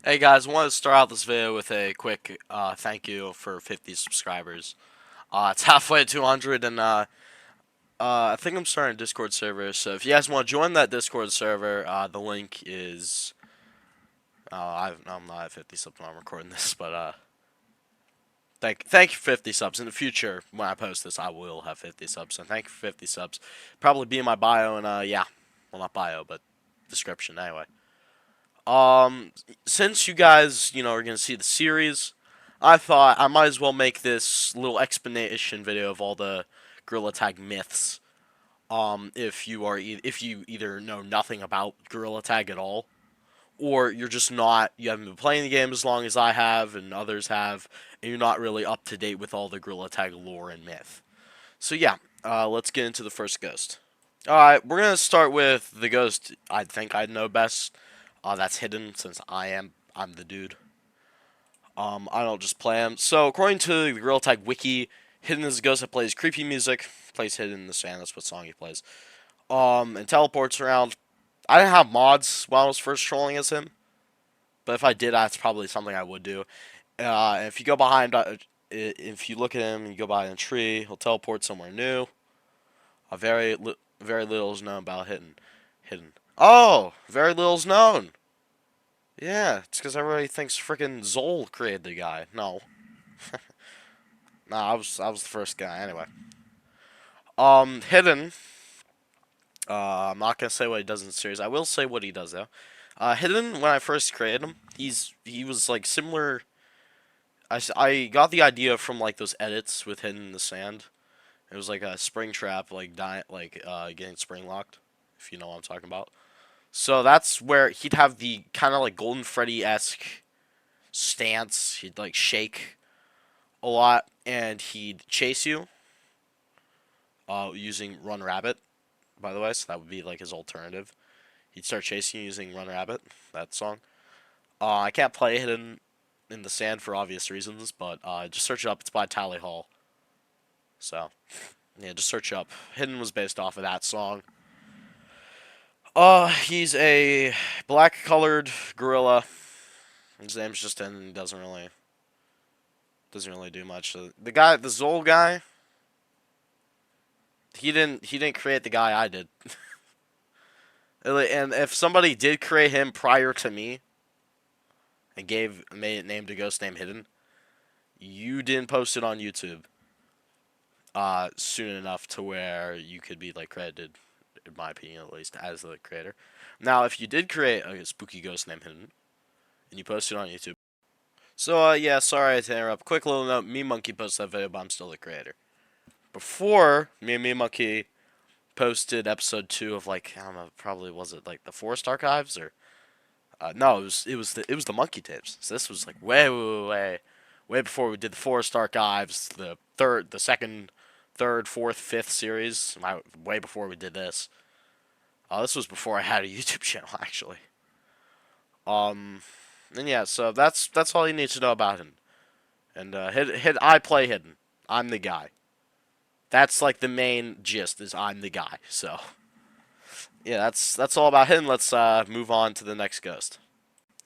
Hey guys, I want to start out this video with a quick thank you for 50 subscribers. It's halfway to 200, and I think I'm starting a Discord server. So if you guys want to join that Discord server, the link is. I'm not at 50 subs when I'm recording this, but thank you for 50 subs. In the future, when I post this, I will have 50 subs. So thank you for 50 subs. Probably be in my bio and yeah, well not bio, but description anyway. Since you guys, are gonna see the series, I thought I might as well make this little explanation video of all the Gorilla Tag myths. If you either know nothing about Gorilla Tag at all, or you haven't been playing the game as long as I have and others have, and you're not really up to date with all the Gorilla Tag lore and myth. So yeah, let's get into the first ghost. All right, we're gonna start with the ghost I think I know best. That's hidden since I'm the dude. I don't just play him. So according to the Gorilla Tag wiki, Hidden is a ghost that plays creepy music, plays Hidden in the sand. That's what song he plays. And teleports around. I didn't have mods while I was first trolling as him, but if I did, that's probably something I would do. If you go behind, if you look at him and you go behind a tree, he'll teleport somewhere new. Very little is known about Hidden. Oh, very little is known. Yeah, it's because everybody thinks freaking Zol created the guy. No, nah, I was the first guy anyway. Hidden. I'm not gonna say what he does in the series. I will say what he does though. Hidden, when I first created him, he was like similar. I got the idea from like those edits with Hidden in the sand. It was like a spring trap, getting spring locked, if you know what I'm talking about. So that's where he'd have the kind of like Golden Freddy esque stance. He'd like shake a lot, and he'd chase you using Run Rabbit, by the way, so that would be like his alternative. He'd start chasing you using Run Rabbit, that song. I can't play Hidden in the Sand for obvious reasons, but just search it up. It's by Tally Hall. So, yeah, just search it up. Hidden was based off of that song. He's a black colored gorilla. His name's just in, doesn't really do much. The Zol guy, he didn't create the guy I did. And if somebody did create him prior to me and made it named a ghost named Hidden, you didn't post it on YouTube soon enough to where you could be like credited, in my opinion at least, as the creator. Now, if you did create a spooky ghost named Hidden and you posted it on YouTube, so yeah, sorry to interrupt. Quick little note: Me Monkey posted that video, but I'm still the creator. Before Me Monkey posted episode 2 of like I don't know, probably was it like the Forest Archives or no, it was the Monkey Tapes. So this was like way before we did the Forest Archives, the second, third, fourth, fifth series. Way before we did this. This was before I had a YouTube channel actually. Um, and yeah, so that's all you need to know about him. And I play Hidden. I'm the guy. That's like the main gist is I'm the guy. So yeah, that's all about him. Let's move on to the next ghost.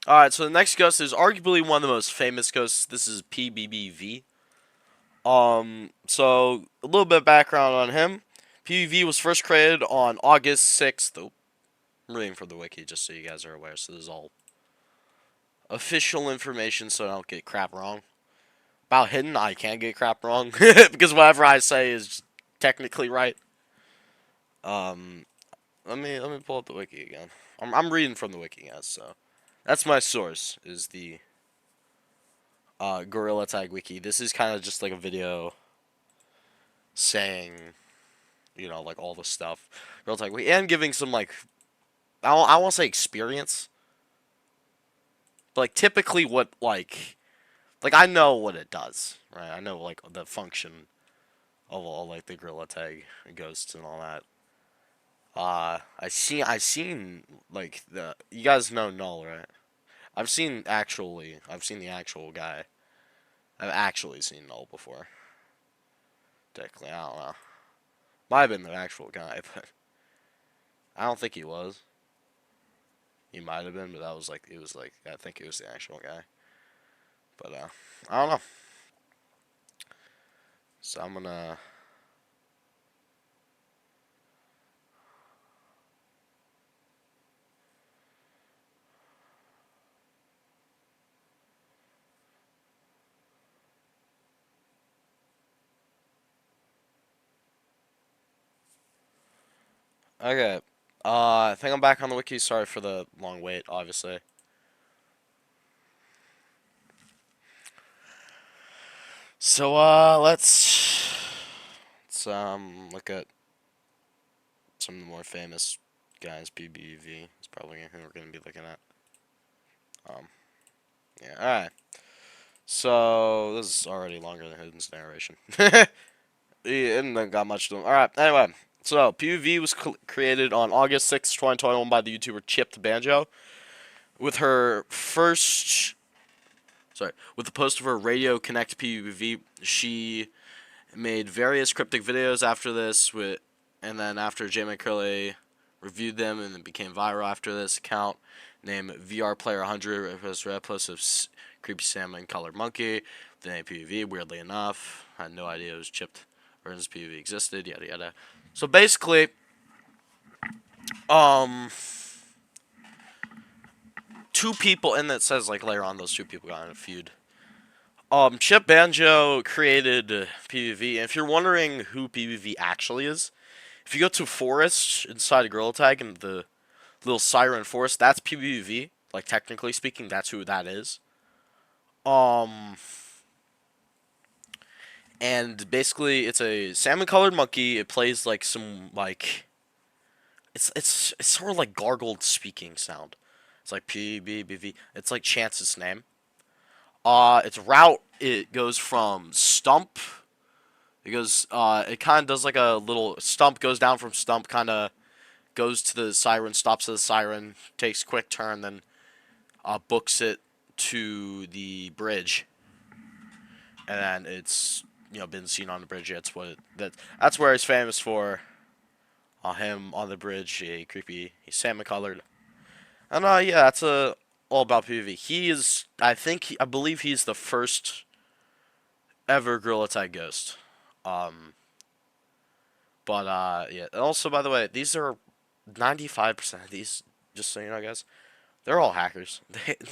All right, so the next ghost is arguably one of the most famous ghosts. This is PBBV. So a little bit of background on him. PBV was first created on August 6th. Oh, I'm reading from the wiki just so you guys are aware. So this is all official information, so I don't get crap wrong. About Hidden, I can't get crap wrong because whatever I say is technically right. Um, let me pull up the wiki again. I'm reading from the wiki, guys. So that's my source. Is the Gorilla Tag Wiki. This is kind of just like a video saying, like all the stuff. Gorilla Tag Wiki. And giving some, like, I won't say experience, but, like, typically what, like, I know what it does, right? I know, like, the function of all, like, the Gorilla Tag ghosts and all that. I seen, like, you guys know Null, right? I've seen the actual guy. I've actually seen Null before. Technically, I don't know. Might have been the actual guy, but I don't think he was. He might have been, but that was like it was like I think it was the actual guy. But I don't know. So I'm gonna. Okay. I think I'm back on the wiki. Sorry for the long wait, obviously. So let's look at some of the more famous guys. PBV is probably who we're gonna be looking at. Um, yeah. All right. So this is already longer than Hidden's narration. He didn't got much to them. All right. Anyway, so PUV was created on August 6, 2021 by the YouTuber Chipped Banjo. With her first, sorry, with the post of her Radio Connect PUV, she made various cryptic videos after this. And then after J Curley reviewed them and it became viral after this account named VR Player 100 was a post of Creepy Salmon Colored Monkey, the name PUV. Weirdly enough, I had no idea it was Chipped versus PUV existed. Yada yada. So basically, um, two people, and it says like later on those two people got in a feud. Chip Banjo created PvV, and if you're wondering who PvV actually is, if you go to Forest inside a Gorilla Tag and the little Siren Forest, that's PvV. Like technically speaking, that's who that is. Um, and basically, it's a salmon-colored monkey. It plays like some like it's sort of like gargled speaking sound. It's like PBBV. It's like Chance's name. Its route it goes from Stump. It goes. It kind of does like a little Stump goes down from Stump, kind of goes to the Siren, stops at the Siren, takes quick turn, then books it to the bridge, and then it's been seen on the bridge. That's where he's famous for. Him on the bridge, he's salmon colored, and yeah, that's all about PvP. He is, I believe he's the first ever Gorilla Tag Ghost. Um, but yeah. And also, by the way, these are 95% of these. Just so you know, guys, they're all hackers.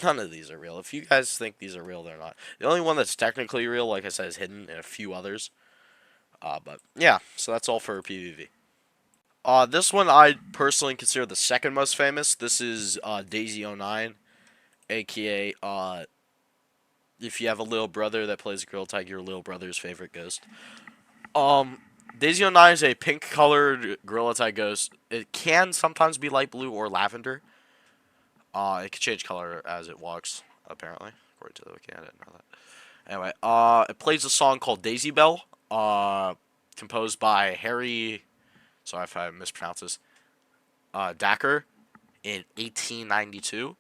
None of these are real. If you guys think these are real, they're not. The only one that's technically real, like I said, is Hidden and a few others. But yeah, so that's all for PvP. This one I personally consider the second most famous. This is Daisy09, aka if you have a little brother that plays Gorilla Tag, your little brother's favorite ghost. Um, Daisy09 is a pink-colored Gorilla Tag ghost. It can sometimes be light blue or lavender. It can change color as it walks, apparently, according to the wiki. I didn't know that. Anyway, it plays a song called Daisy Bell, composed by Harry. Sorry if I mispronounce this. Dacker in 1892.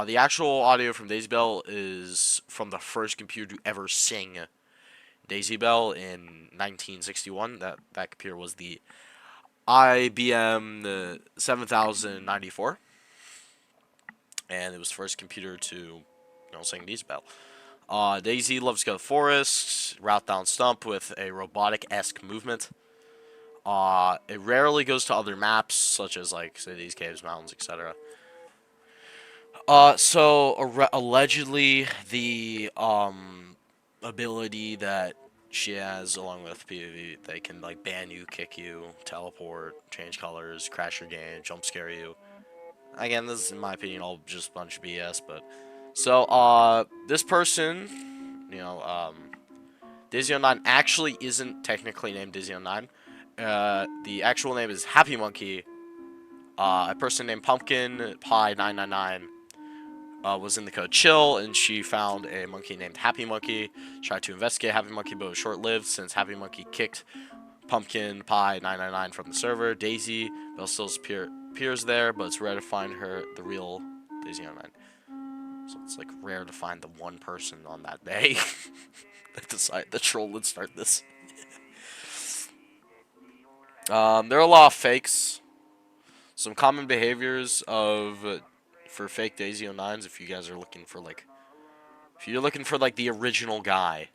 The actual audio from Daisy Bell is from the first computer to ever sing Daisy Bell in 1961. That computer was the IBM 7094, and it was the first computer to sing Daisy Bell. Daisy loves to go to the forest, route down Stump with a robotic-esque movement. It rarely goes to other maps, such as like cities, caves, mountains, etc. So allegedly the ability that she has along with PvP, they can like ban you, kick you, teleport, change colors, crash your game, jump scare you. Again, this is in my opinion all just a bunch of BS, but so this person, Dizzy09 actually isn't technically named Dizzy09. The actual name is Happy Monkey. A person named Pumpkin Pie 999 was in the code chill, and she found a monkey named Happy Monkey. Tried to investigate Happy Monkey, but was short-lived since Happy Monkey kicked Pumpkin Pie 999 from the server. Daisy Bell still appears there, but it's rare to find the real Daisy 09. So it's like rare to find the one person on that day that decided the troll would start this. There are a lot of fakes. Some common behaviors of for fake Daisy09s if you guys are looking for like, if you're looking for like the original guy.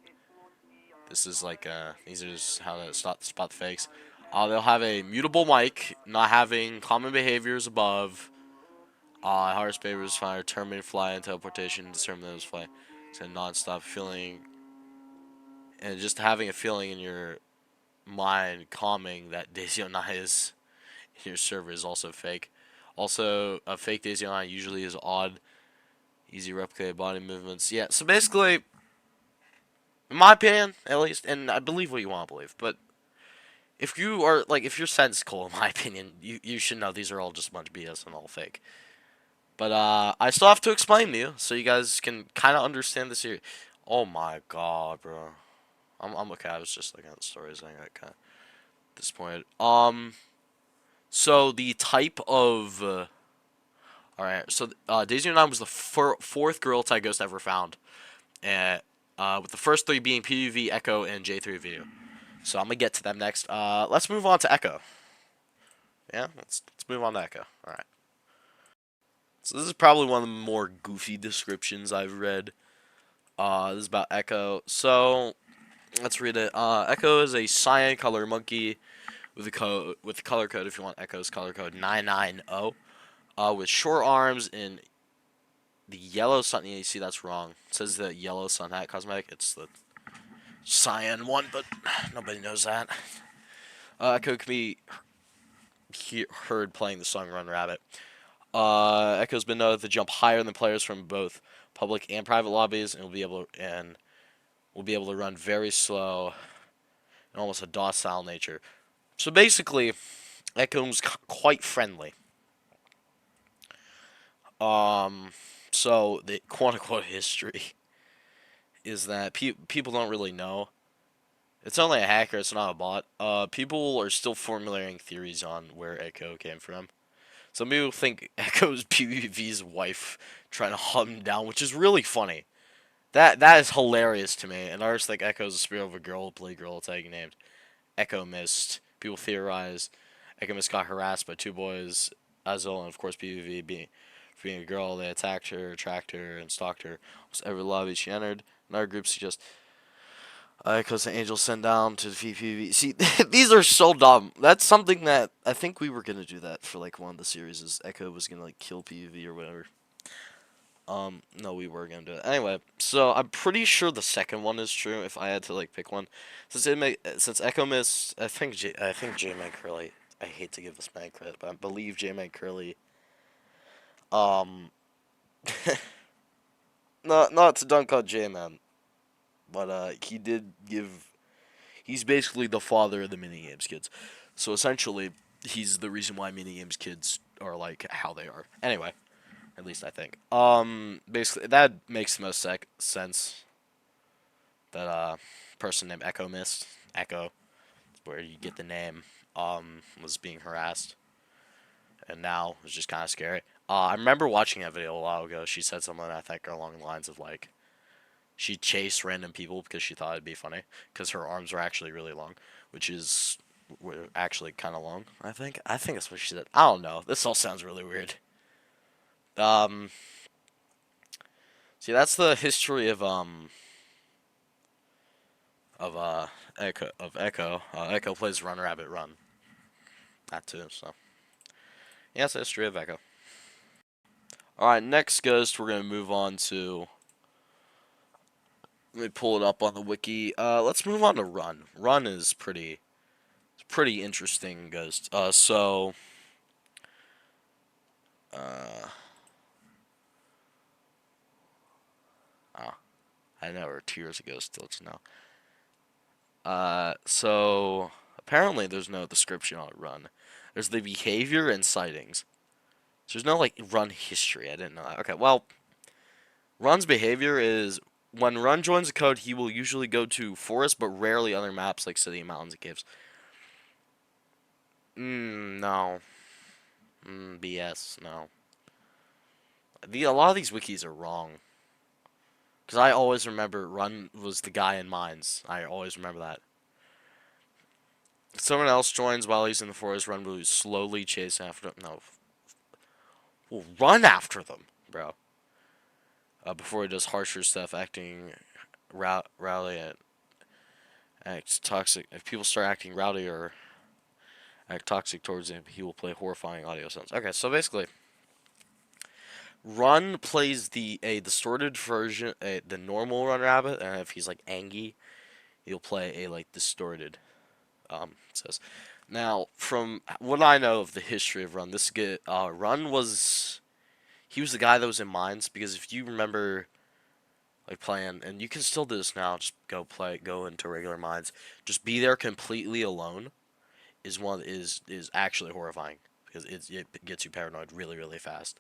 This is like these are just how to spot the fakes. They'll have a mutable mic, not having common behaviors above. Hardest behaviors fire, terminate fly, and teleportation, determine those fly. So non-stop feeling, and just having a feeling in your mind calming that Daisy09 is in your server is also fake. Also, a fake Daisy09 usually is odd, easy replicate body movements. Yeah, so basically, in my opinion, at least, and I believe what you want to believe, but if you are, like, if you're sensical, in my opinion, you should know these are all just a bunch of BS and all fake. But, I still have to explain to you, so you guys can kind of understand the series. Oh my god, bro. I'm okay, I was just looking at the stories, and I got kind of disappointed. So the type of, alright, so, Daisy09 was the fourth Gorilla Tag ghost ever found. And, with the first three being PUV, Echo, and J3V. So I'm gonna get to them next. Let's move on to Echo. Yeah, let's move on to Echo. All right. So this is probably one of the more goofy descriptions I've read. This is about Echo. So let's read it. Echo is a cyan color monkey with a color code. If you want Echo's color code 990. With short arms and the yellow sun. Yeah, you see that's wrong. It says the yellow sun hat cosmetic. It's the cyan one, but nobody knows that. Echo can be heard playing the song Run Rabbit. Echo's been noted to jump higher than players from both public and private lobbies, and will be able to run very slow and almost a docile nature. So basically, Echo's quite friendly. So the quote unquote history is that people don't really know. It's only a hacker, it's not a bot. People are still formulating theories on where Echo came from. Some people think Echo's PvV's wife trying to hunt him down, which is really funny. That is hilarious to me. And others think Echo's the spirit of a girl play Gorilla Tag named Echo Mist. People theorize Echo Mist got harassed by two boys, Azul and of course PvV being a girl. They attacked her, tracked her, and stalked her. Almost every lobby she entered. Another group suggests Echo's an angel sent down to defeat PvP. See, these are so dumb. That's something that I think we were gonna do that for like one of the series. Is Echo was gonna like kill PvP or whatever. No, we were gonna do it anyway. So I'm pretty sure the second one is true. If I had to like pick one, since Echo Mist, I think J-Man Curly. I hate to give this man credit, but I believe J-Man Curly. Um, not to dunk on J-Man. But he did give. He's basically the father of the minigames kids. So essentially, he's the reason why minigames kids are like how they are. Anyway, at least I think. Basically that makes the most sense. That person named Echo Mist, Echo, where you get the name, was being harassed, and now it's just kind of scary. I remember watching that video a while ago. She said something I think along the lines of like, she chased random people because she thought it'd be funny. Because her arms were actually really long, which were actually kind of long. I think that's what she said. I don't know. This all sounds really weird. See, that's the history of Echo. Echo plays Run Rabbit Run. That too. So yeah, that's the history of Echo. All right, next ghost we're gonna move on to. Let me pull it up on the wiki. Let's move on to Run. Run is pretty interesting ghost. So I know, 2 years ago, still to know. So apparently there's no description on Run. There's the behavior and sightings. So there's no like Run history. I didn't know that. Okay, well, Run's behavior is when Run joins a code, he will usually go to forest, but rarely other maps like city, mountains, and caves. No. BS. No. A lot of these wikis are wrong. Because I always remember Run was the guy in mines. I always remember that. If someone else joins while he's in the forest, Run will slowly chase after him. No. will run after them, bro. Before he does harsher stuff, acting rowdy and acts toxic. If people start acting rowdy or act toxic towards him, he will play horrifying audio sounds. Okay, so basically, Run plays the a distorted version, the normal Run Rabbit, and if he's like angry, he'll play a like distorted. It says. Now, from what I know of the history of Run, Run was he was the guy that was in Mines because if you remember like playing, and you can still do this now, just go into regular Mines, just be there completely alone is actually horrifying because it gets you paranoid really really fast.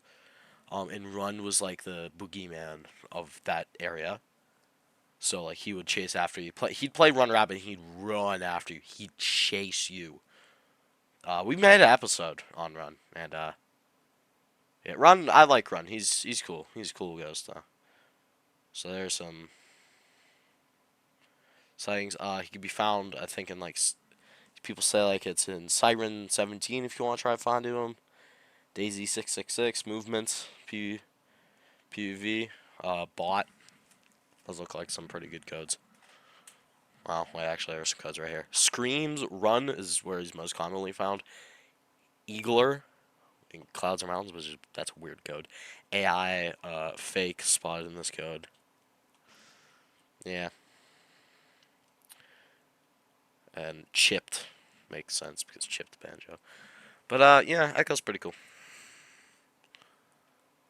And Run was like the boogeyman of that area. So like he would chase after you. He'd play Run Rabbit. And he'd run after you. He'd chase you. We made an episode on Run, and yeah, Run. I like Run. He's cool. He's a cool ghost though. So there's some sightings. He can be found. I think in like people say like it's in Siren 17 if you want to try finding him. Daisy 666 movements PUV bot. Those look like some pretty good codes. Well, wait, actually, there's some codes right here. Screams Run is where he's most commonly found. Eagler in Clouds or Mountains, that's a weird code. AI fake spotted in this code. Yeah. And Chipped makes sense because Chipped Banjo. But yeah, Echo's pretty cool.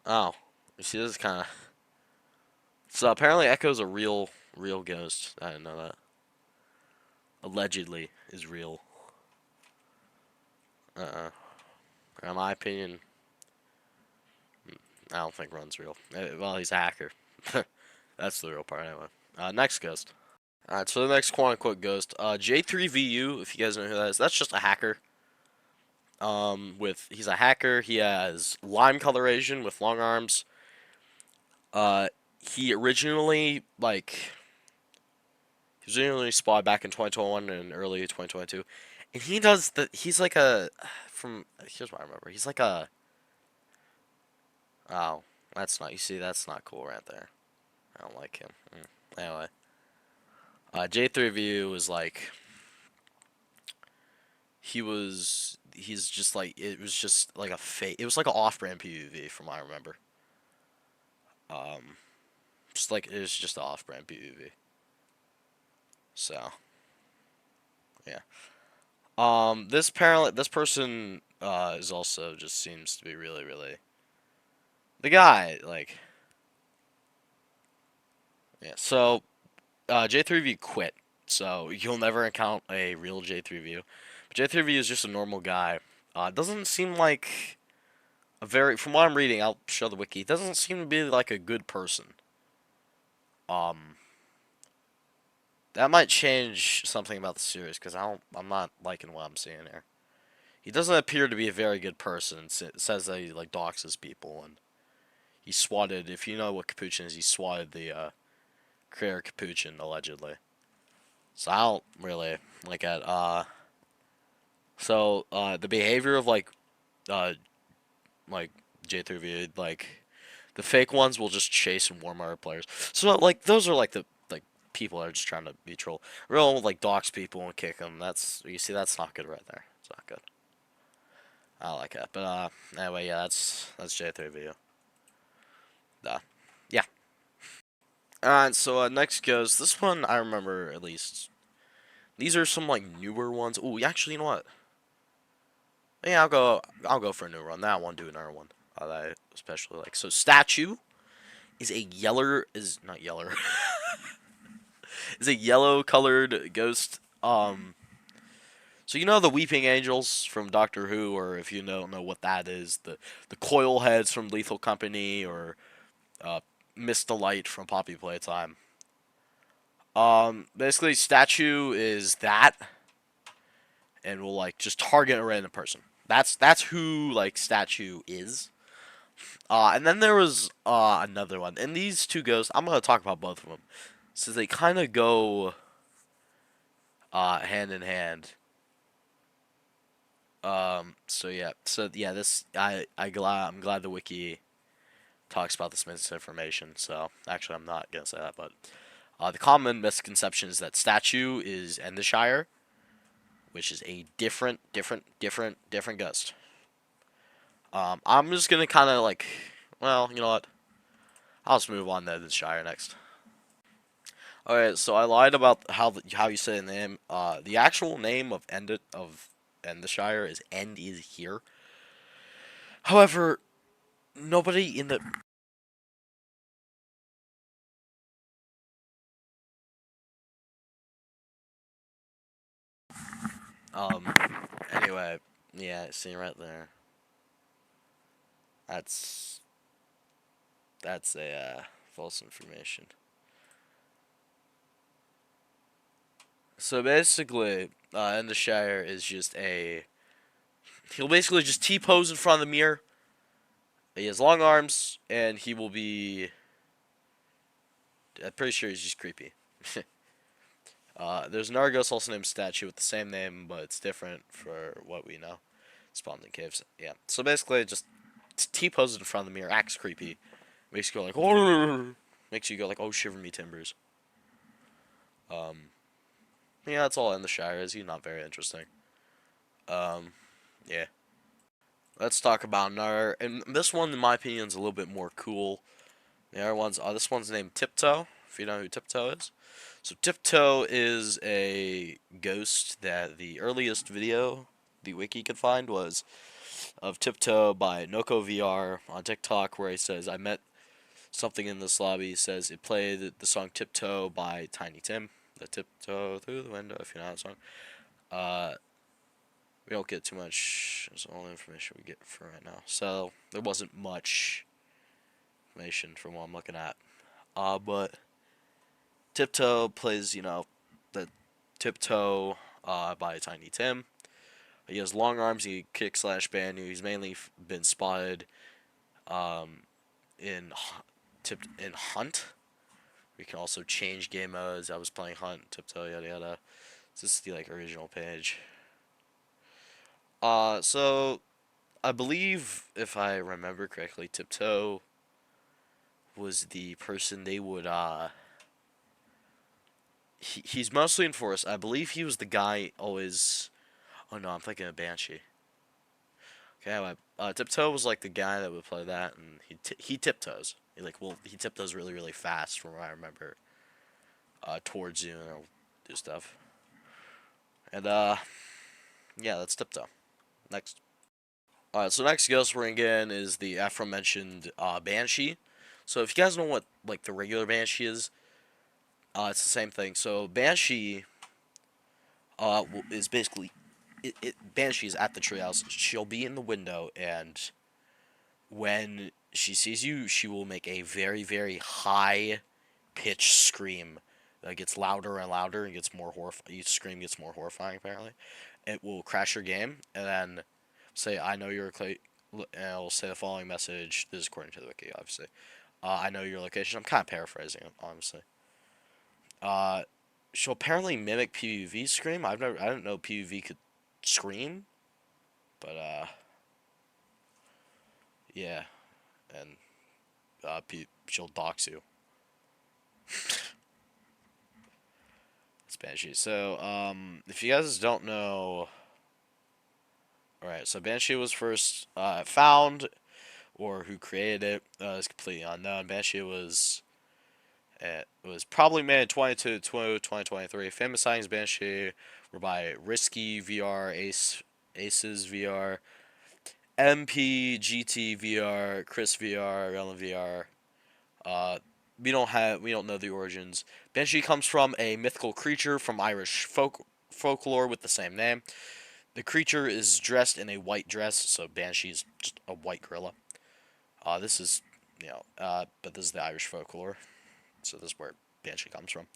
Oh, you see, this is kind of. So apparently, Echo's a real ghost. I didn't know that. Allegedly is real. In my opinion, I don't think Run's real. Well, he's a hacker. That's the real part anyway. Next ghost. Alright, so the next quote-unquote ghost. J3VU, if you guys know who that is, that's just a hacker. He's a hacker. He has lime coloration with long arms. He originally, he was originally spawned back in 2021 and early 2022. And he's like here's what I remember. He's like a, oh, that's not cool right there. I don't like him. Anyway. J3VU was like, he's just like, it was just like a fake, it was like an off-brand PvP from what I remember. Just like, it was just an off-brand PvP. So, yeah. This person, is also just seems to be really, really, the guy, like, yeah, so, J3V quit, so you'll never encounter a real J3V. But J3V is just a normal guy. Doesn't seem like from what I'm reading, I'll show the wiki, doesn't seem to be like a good person. That might change something about the series, because I'm not liking what I'm seeing here. He doesn't appear to be a very good person. It says that he, like, doxes people, and he swatted, if you know what Capuchin is, he swatted the, creator Capuchin, allegedly. So I don't really like it. The behavior of, like J3V, like, the fake ones will just chase and warm our players. So, like, those are, like, the, like, people that are just trying to be troll. Real, like, dox people and kick them. You see, that's not good right there. It's not good. I like that. But, anyway, yeah, that's J3V. Yeah. Alright, so, next goes, this one I remember at least. These are some, like, newer ones. Ooh, actually, you know what? Yeah, I'll go for a new one. That one, do another one. That I especially like. So, Statue is not yeller. Is a yellow colored ghost. So you know the Weeping Angels from Doctor Who, or if you don't know what that is, the coil heads from Lethal Company, or Mist the Light from Poppy Playtime. Basically, Statue is that, and will like just target a random person. That's who like Statue is. And then there was another one, and these two ghosts, I'm gonna talk about both of them, so they kind of go hand in hand. So yeah. So yeah. This I'm glad the wiki talks about this misinformation. So actually, I'm not gonna say that, but the common misconception is that statue is Endeshire, which is a different ghost. I'm just gonna kind of like, well, you know what? I'll just move on to Endeshire next. Alright, so I lied about how you say the name. The actual name of Endeshire is End is here. However, nobody in the um. Anyway, yeah, see right there. That's that's a false information. So basically, Endeshire is just a. He'll basically just T pose in front of the mirror. He has long arms, and he will be. I'm pretty sure he's just creepy. There's an Argos also named statue with the same name, but it's different for what we know. Spawned in caves. Yeah. So basically, just T poses in front of the mirror, acts creepy, makes you go like, oh, makes you go like, oh, shiver me timbers. Um, yeah, that's all in the Shire is. He's not very interesting. Um, yeah. Let's talk about another, and this one, in my opinion, is a little bit more cool. The other ones, this one's named Tiptoe. If you know who Tiptoe is. So Tiptoe is a ghost that the earliest video the wiki could find was of Tiptoe by Noko VR on TikTok, where he says, I met something in this lobby. He says it played the song Tiptoe by Tiny Tim. The Tiptoe Through the Window, if you know that song. Uh, we don't get too much. That's all the information we get for right now. So there wasn't much information from what I'm looking at. But Tiptoe plays, the Tiptoe by Tiny Tim. He has long arms. He kick slash ban. He's mainly been spotted um, in in Hunt. We can also change game modes. I was playing Hunt, Tiptoe, yada yada. This is the original page. So I believe if I remember correctly, Tiptoe was the person they would he's mostly enforced. I believe he was the guy always. Oh no, I'm thinking of Banshee. Okay, anyway, Tiptoe was like the guy that would play that, and he tiptoes. He tiptoes really fast from what I remember. Towards you and do stuff. And yeah, that's Tiptoe. Next. Alright, so next ghost we're gonna get in is the aforementioned Banshee. So if you guys know what the regular Banshee is, it's the same thing. So Banshee is basically Banshee is at the treehouse. She'll be in the window, and when she sees you, she will make a very high pitched scream that gets louder and louder and gets more horrifying. Each scream gets more horrifying. Apparently, it will crash your game, and then say, "I know you're and it'll say the following message. This is according to the wiki, obviously. I know your location. I'm kind of paraphrasing it, honestly. Uh, she'll apparently mimic PvV scream. I didn't know PvV could scream, but yeah, and she'll dox you. It's Banshee. So if you guys don't know, all right. So Banshee was first found, or who created it is completely unknown. Banshee was probably made in 2023. Famous sightings Banshee were by Risky VR, Aces VR, MP, GT VR, Chris VR, Ellen VR. Uh, we don't know the origins. Banshee comes from a mythical creature from Irish folklore with the same name. The creature is dressed in a white dress, so Banshee is just a white gorilla. This is but this is the Irish folklore, so this is where Banshee comes from.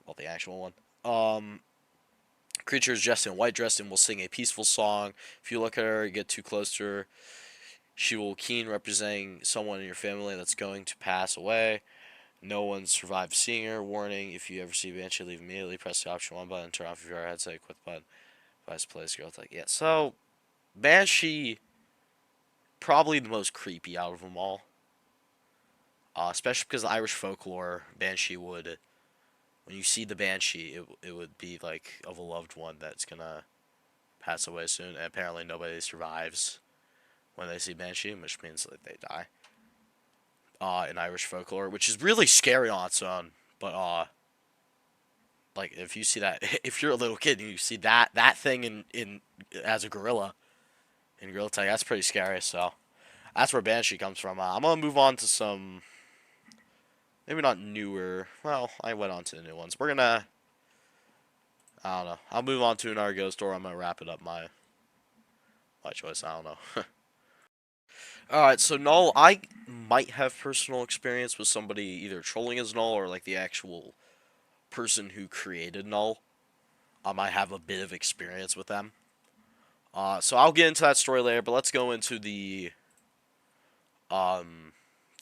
Well, the actual one. Creature is dressed in white dress and will sing a peaceful song. If you look at her, you get too close to her, she will keen representing someone in your family that's going to pass away. No one survived seeing her. Warning: if you ever see Banshee, leave immediately. Press the option 1 button. Turn off your headset. Quit button. Vice plays girl. Yeah. So Banshee, probably the most creepy out of them all. Especially because the Irish folklore, Banshee would, when you see the Banshee, it would be like of a loved one that's gonna pass away soon. And apparently nobody survives when they see Banshee, which means that they die. In Irish folklore, which is really scary on its own. But like if you see that, if you're a little kid and you see that thing in as a gorilla in Gorilla Tag, that's pretty scary. So that's where Banshee comes from. I'm gonna move on to some maybe not newer. Well, I went on to the new ones. We're gonna. I don't know. I'll move on to another ghost story. I'm gonna wrap it up my choice. I don't know. All right, so Null, I might have personal experience with somebody either trolling as Null or like the actual person who created Null. I might have a bit of experience with them. So I'll get into that story later, but let's go into the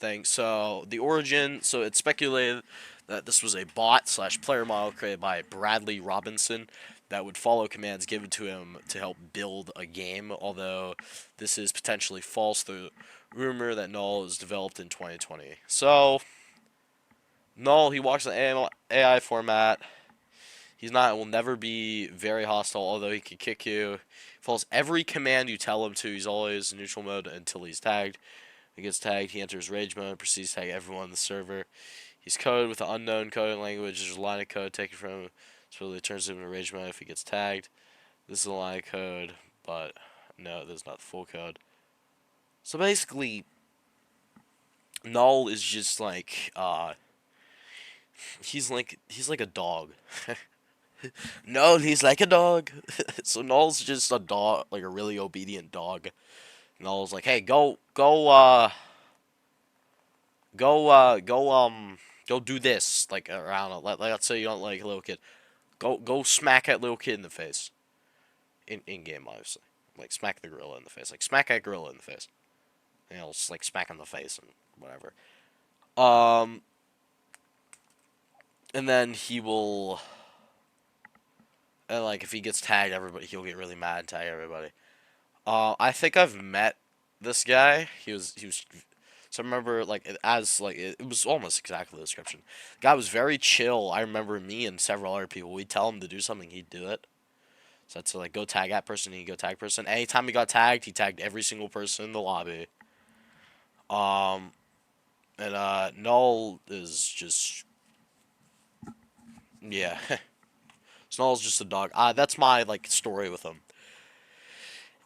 thing. So the origin. So it's speculated that this was a bot slash player model created by Bradley Robinson that would follow commands given to him to help build a game. Although this is potentially false, the rumor that Null is developed in 2020. So Null, he walks in AI format. He's not. Will never be very hostile, although he can kick you. Follows every command you tell him to. He's always in neutral mode until he's tagged. He gets tagged. He enters rage mode. Proceeds to tag everyone on the server. He's coded with an unknown coding language. There's a line of code taken from him, so it turns him into rage mode if he gets tagged. This is a line of code, but no, this is not the full code. So basically, Null is just like he's like a dog. No, he's like a dog. So Null's just a dog, like a really obedient dog. Null's like, hey, go do this. Like around, let's say you don't like a little kid. Go smack that little kid in the face. In game, obviously. Like smack the gorilla in the face. Like smack that gorilla in the face. You know, just like smack him in the face and whatever. Um, and then he will. And like if he gets tagged, everybody he'll get really mad and tag everybody. I think I've met this guy. He was. So I remember like it was almost exactly the description. The guy was very chill. I remember me and several other people. We'd tell him to do something, he'd do it. So that's like go tag that person, he'd go tag person. Anytime he got tagged, he tagged every single person in the lobby. Um, and Null is just yeah. Null's just a dog. That's my like story with him.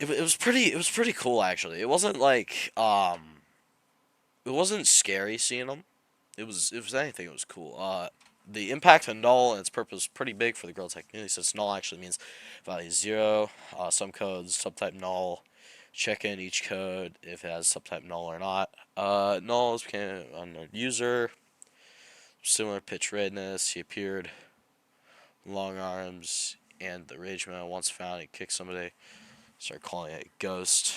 It was pretty cool actually. It wasn't like it wasn't scary seeing him. It was anything. It was cool. The impact of null and its purpose is pretty big for the Gorilla Tag community. Since null actually means value 0. Some codes subtype null. Check in each code if it has subtype null or not. Null is became an unknown user. Similar pitch redness. He appeared long arms and the rage man once found he kicked somebody. Start calling it a ghost.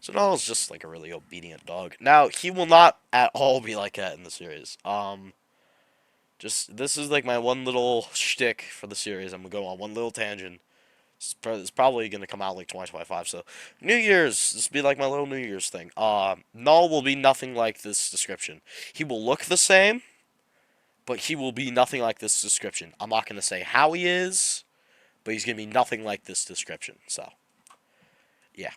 So Null's just like a really obedient dog. Now he will not at all be like that in the series. Just this is like my one little shtick for the series. I'm gonna go on one little tangent. It's probably gonna come out like 2025. So New Year's, this will be like my little New Year's thing. Null will be nothing like this description. He will look the same, but he will be nothing like this description. I'm not gonna say how he is, but he's gonna be nothing like this description. So yeah.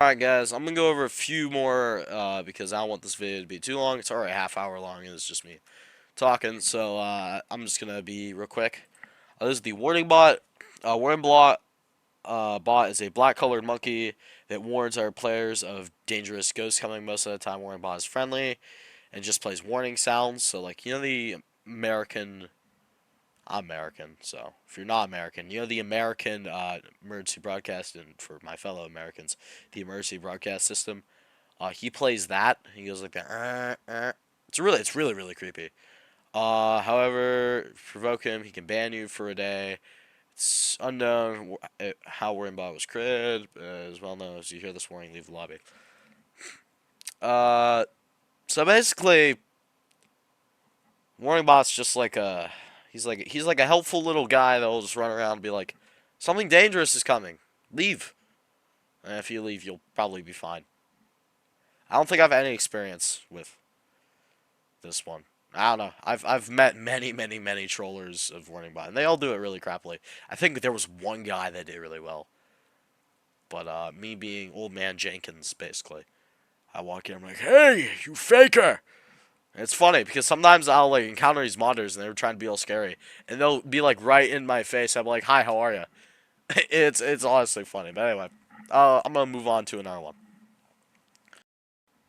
Alright guys, I'm going to go over a few more because I don't want this video to be too long. It's already a half hour long and it's just me talking. So I'm just going to be real quick. This is the warning bot. Warning bot is a black colored monkey that warns our players of dangerous ghosts coming. Most of the time warning bot is friendly and just plays warning sounds. So like, you know the I'm American, so if you're not American, you know the American emergency broadcast, and for my fellow Americans, the emergency broadcast system. He plays that. He goes like that. It's really, really creepy. However, provoke him. He can ban you for a day. It's unknown how Warning Bot was created. As well known as you hear this warning, leave the lobby. So basically, Warning Bot's just like a he's like a helpful little guy that will just run around and be like, Something dangerous is coming. Leave. And if you leave, you'll probably be fine. I don't think I've any experience with this one. I don't know. I've met many trollers of Warning Bot, and they all do it really crappily. I think there was one guy that did really well. But me being Old Man Jenkins, basically. I walk in, I'm like, hey, you faker! And it's funny, because sometimes I'll, like, encounter these monitors, and they're trying to be all scary. And they'll be, like, right in my face. I'm like, hi, how are you? It's honestly funny. But anyway, I'm gonna move on to another one.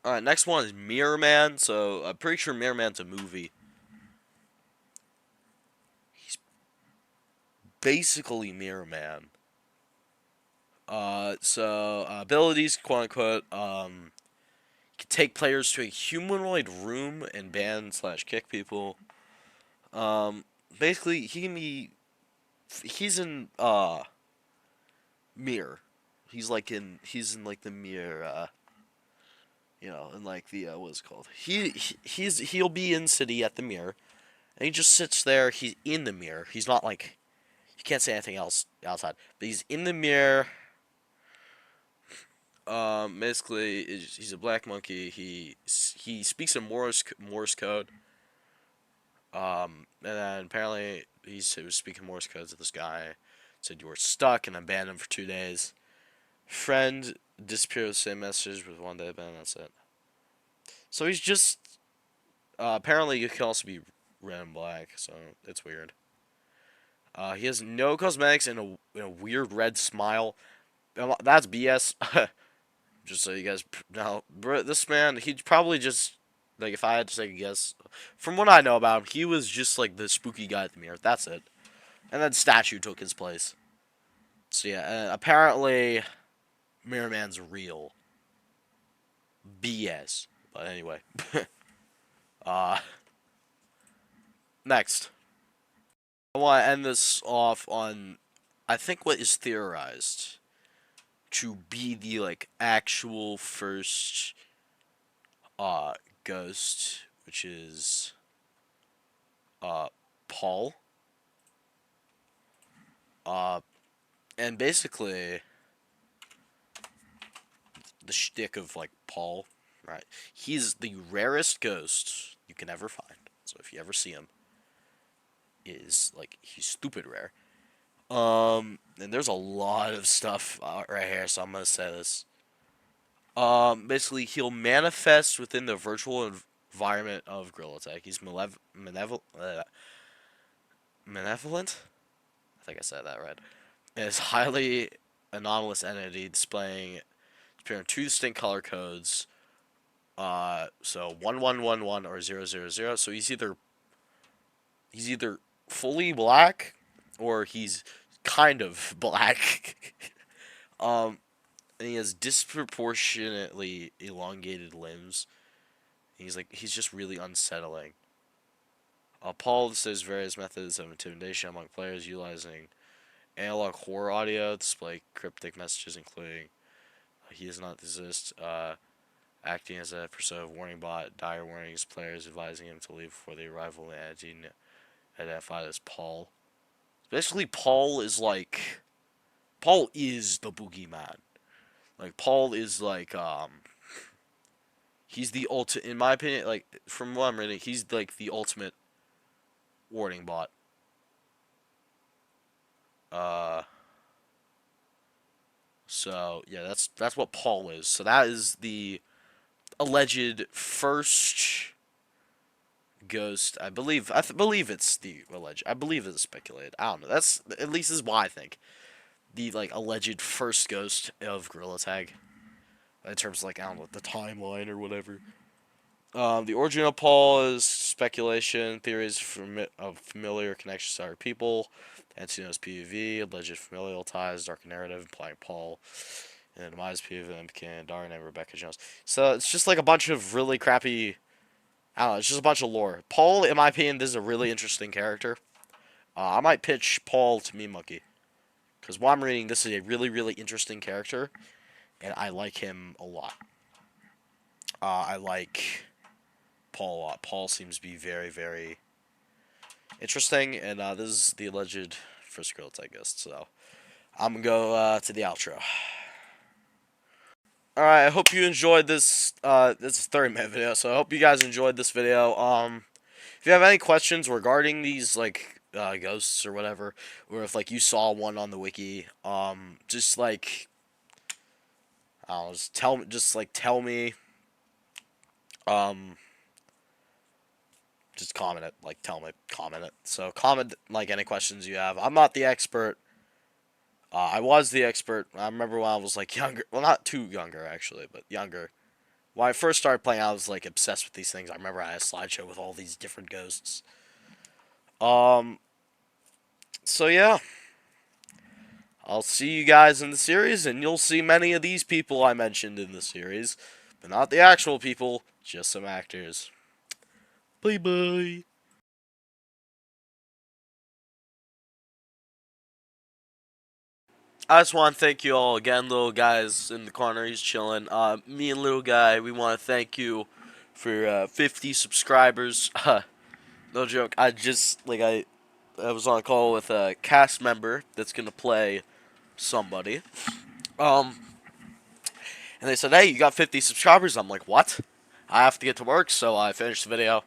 Alright, next one is Mirror Man. So, I'm pretty sure Mirror Man's a movie. He's basically Mirror Man. Abilities, quote unquote, can take players to a humanoid room and ban / kick people. Basically, he's in, mirror. He's in, like, the mirror, in, like, the, what's it called? He'll be in city at the mirror, and he just sits there, he's in the mirror. He's not, like, you can't say anything else outside, but he's in the mirror. Basically, he's a black monkey. He speaks in Morse code. And then apparently he was speaking Morse code to this guy. Said you were stuck and abandoned for 2 days. Friend disappeared with the same message with 1 day ban. That's it. So he's just apparently you can also be red and black. So it's weird. He has no cosmetics and a weird red smile. That's BS. Just so you guys know, this man, he probably just, like, if I had to take a guess, from what I know about him, he was just, like, the spooky guy at the mirror. That's it. And then Statue took his place. So, yeah, apparently, Mirror Man's real. BS. But anyway. Next. I want to end this off on, I think, what is theorized to be the, like, actual first ghost, which is Paul. And basically the shtick of, like, Paul, right? He's the rarest ghost you can ever find. So if you ever see him, is, like, he's stupid rare. And there's a lot of stuff right here, so I'm gonna say this. Basically, he'll manifest within the virtual environment of Gorilla Tag. He's malevolent? I think I said that right. And is highly anomalous entity displaying two distinct color codes. So 1111 or 000. So he's either fully black or he's kind of black. And he has disproportionately elongated limbs. He's just really unsettling. Paul says various methods of intimidation among players utilizing analog horror audio to display cryptic messages, including he does not exist, acting as a persona of warning bot, dire warnings, players advising him to leave before the arrival of an entity identified as Paul. Basically, Paul is the boogeyman. Like, Paul is like, he's the ultimate, in my opinion, like, from what I'm reading, he's like the ultimate warning bot. So yeah, that's what Paul is. So that is the alleged first ghost. I believe it's the alleged. I believe it's speculated. I don't know. That's at least is what I think. The, like, alleged first ghost of Gorilla Tag, in terms of, like, I don't know, the timeline or whatever. The origin of Paul is speculation. Theories of familiar connections to other people. Antino's POV, alleged familial ties, dark narrative implying Paul, and Maya's POV became Darren and Rebecca Jones. So it's just like a bunch of really crappy. I don't know. It's just a bunch of lore. Paul, in my opinion, this is a really interesting character. I might pitch Paul to Meme Monkey, because while I'm reading, this is a really interesting character, and I like him a lot. I like Paul a lot. Paul seems to be very interesting, and this is the alleged first Gorilla Tag ghost. So I'm gonna go to the outro. Alright, I hope you enjoyed this. This is a 30-minute video, so I hope you guys enjoyed this video. If you have any questions regarding these, like, ghosts or whatever, or if, like, you saw one on the wiki, just, like, I don't know, tell me, um, just comment it, like, comment it. So, comment, like, any questions you have. I'm not the expert. I was the expert. I remember when I was, like, younger. Well, not too younger, actually, but younger. When I first started playing, I was, like, obsessed with these things. I remember I had a slideshow with all these different ghosts. Um, so, yeah. I'll see you guys in the series, and you'll see many of these people I mentioned in the series. But not the actual people, just some actors. Bye-bye. I just want to thank you all again, little guys in the corner. He's chilling. Me and little guy, we want to thank you for 50 subscribers. No joke. I was on a call with a cast member that's gonna play somebody. Um, and they said, "Hey, you got 50 subscribers." I'm like, "What?" I have to get to work, so I finished the video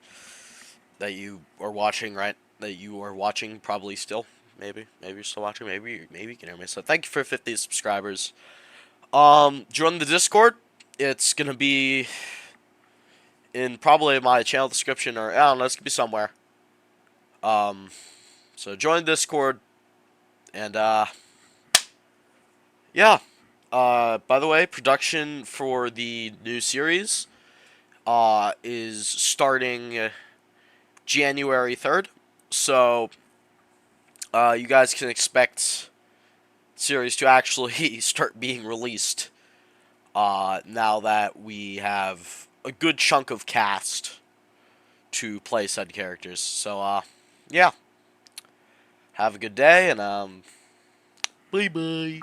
that you are watching, right? That you are watching probably still. Maybe you're still watching. Maybe you can hear me. So thank you for 50 subscribers. Join the Discord. It's gonna be in probably my channel description, or I don't know. It's gonna be somewhere. Um, so join the Discord, and yeah. By the way, production for the new series is starting January 3rd. So you guys can expect series to actually start being released now that we have a good chunk of cast to play said characters. So yeah. Have a good day, and bye bye.